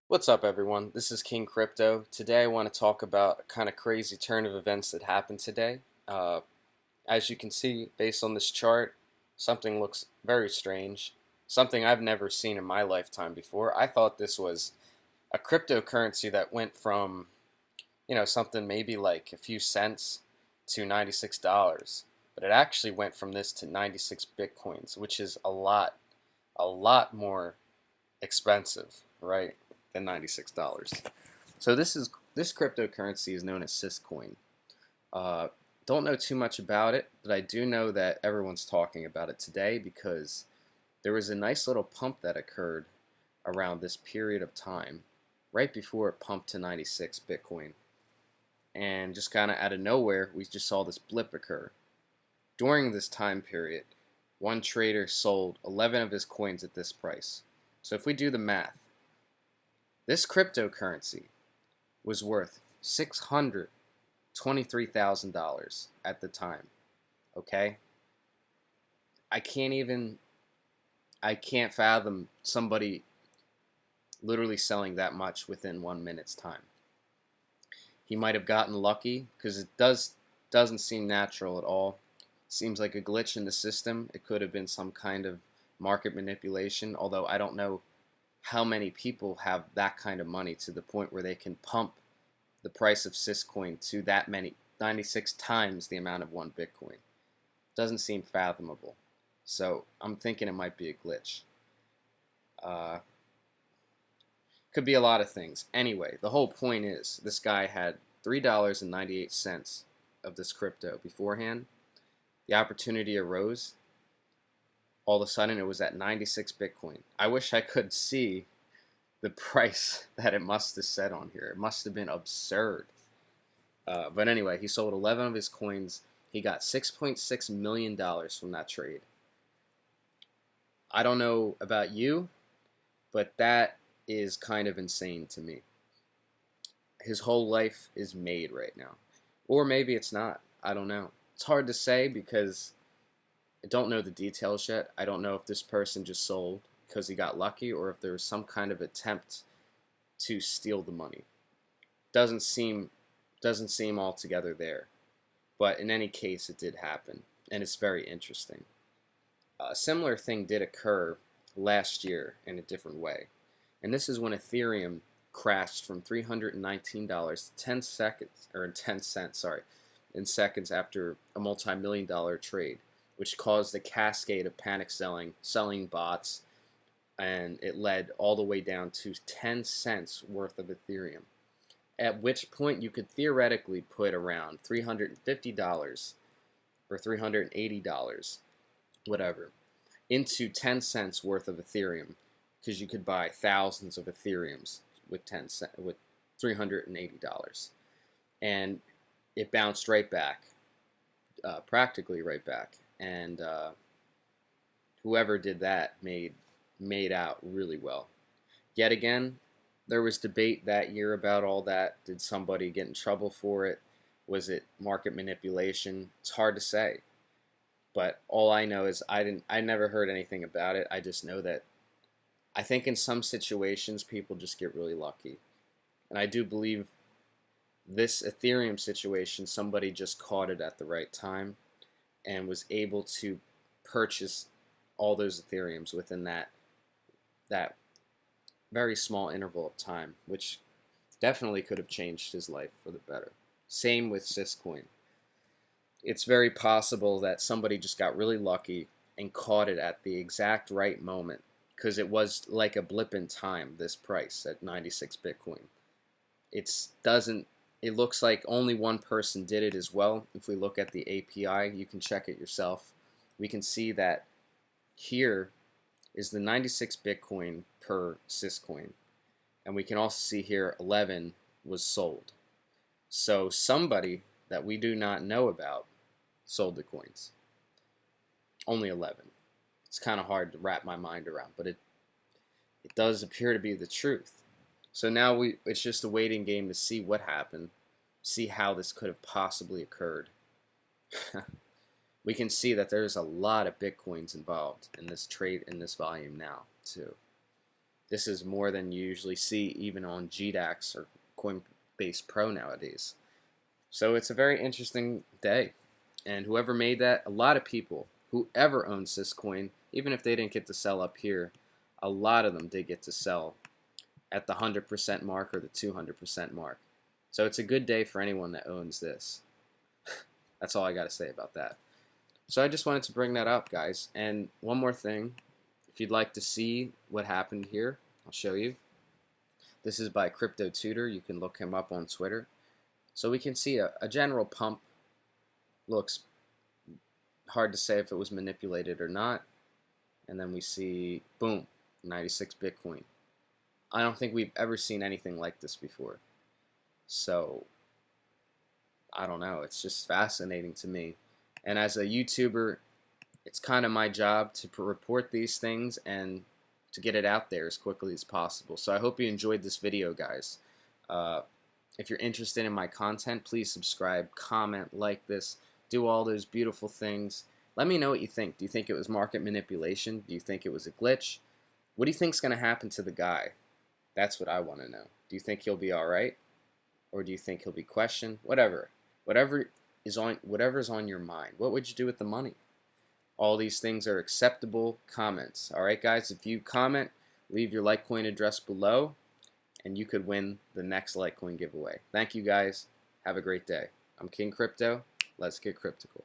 What's up, everyone? This is King Crypto. Today, I want to talk about a kind of crazy turn of events that happened today. As you can see, based on this chart, something looks very strange. Something I've never seen in my lifetime before. I thought this was a cryptocurrency that went from, something maybe like a few cents to $96. But it actually went from this to 96 Bitcoins, which is a lot more expensive, right, than $96. So this cryptocurrency is known as Syscoin. Uh, don't know too much about it, but I do know that everyone's talking about it today because there was a nice little pump that occurred around this period of time, right before it pumped to 96 Bitcoin. And just kind of out of nowhere, we just saw this blip occur. During this time period, one trader sold 11 of his coins at this price. So if we do the math, this cryptocurrency was worth $623,000 at the time. Okay? I can't fathom somebody literally selling that much within 1 minute's time. He might have gotten lucky because it doesn't seem natural at all. Seems like a glitch in the system. It could have been some kind of market manipulation, although I don't know how many people have that kind of money to the point where they can pump the price of Syscoin to that many, 96 times the amount of one Bitcoin. Doesn't seem fathomable. So I'm thinking it might be a glitch. Could be a lot of things. Anyway, the whole point is this guy had $3.98 of this crypto beforehand. The opportunity arose. All of a sudden, it was at 96 Bitcoin. I wish I could see the price that it must have said on here. It must have been absurd. But anyway, he sold 11 of his coins. He got $6.6 million from that trade. I don't know about you, but that is kind of insane to me. His whole life is made right now. Or maybe it's not. I don't know. It's hard to say because I don't know the details yet. I don't know if this person just sold because he got lucky or if there was some kind of attempt to steal the money. Doesn't seem altogether there. But in any case, it did happen, and it's very interesting. A similar thing did occur last year in a different way. And this is when Ethereum crashed from $319 to 10 seconds, or 10 cents, sorry, in seconds after a multi-million dollar trade, which caused a cascade of panic selling bots, and it led all the way down to 10 cents worth of Ethereum. At which point you could theoretically put around $350 or $380, whatever, into 10 cents worth of Ethereum, because you could buy thousands of Ethereums with with $380, and it bounced right back, practically right back, and whoever did that made out really well. Yet again, there was debate that year about all that. Did somebody get in trouble for it? Was it market manipulation? It's hard to say. But all I know is I never heard anything about it. I just know that I think in some situations people just get really lucky. And I do believe this Ethereum situation, somebody just caught it at the right time and was able to purchase all those Ethereums within that very small interval of time, which definitely could have changed his life for the better. Same with Syscoin. It's very possible that somebody just got really lucky and caught it at the exact right moment because it was like a blip in time, this price at 96 Bitcoin. It looks like only one person did it as well. If we look at the API, you can check it yourself. We can see that here is the 96 Bitcoin per Syscoin. And we can also see here 11 was sold. So somebody that we do not know about sold the coins. Only 11. It's kind of hard to wrap my mind around, but it does appear to be the truth. So now it's just a waiting game to see what happened, see how this could have possibly occurred. We can see that there's a lot of Bitcoins involved in this trade, in this volume now, too. This is more than you usually see even on GDAX or Coinbase Pro nowadays. So it's a very interesting day. And whoever made that, a lot of people, whoever owns this coin, even if they didn't get to sell up here, a lot of them did get to sell at the 100% mark or the 200% mark. So it's a good day for anyone that owns this. That's all I got to say about that. So I just wanted to bring that up, guys. And one more thing, if you'd like to see what happened here, I'll show you. This is by Crypto Tutor. You can look him up on Twitter. So we can see a general pump. Looks hard to say if it was manipulated or not. And then we see, boom, 96 Bitcoin. I don't think we've ever seen anything like this before. So, I don't know. It's just fascinating to me. And as a YouTuber, it's kind of my job to report these things and to get it out there as quickly as possible. So I hope you enjoyed this video, guys. If you're interested in my content, please subscribe, comment, like this, do all those beautiful things. Let me know what you think. Do you think it was market manipulation? Do you think it was a glitch? What do you think is going to happen to the guy? That's what I want to know. Do you think he'll be all right? Or do you think he'll be questioned? Whatever's on your mind. What would you do with the money? All these things are acceptable comments. All right, guys, if you comment, leave your Litecoin address below, and you could win the next Litecoin giveaway. Thank you, guys. Have a great day. I'm King Crypto. Let's get cryptical.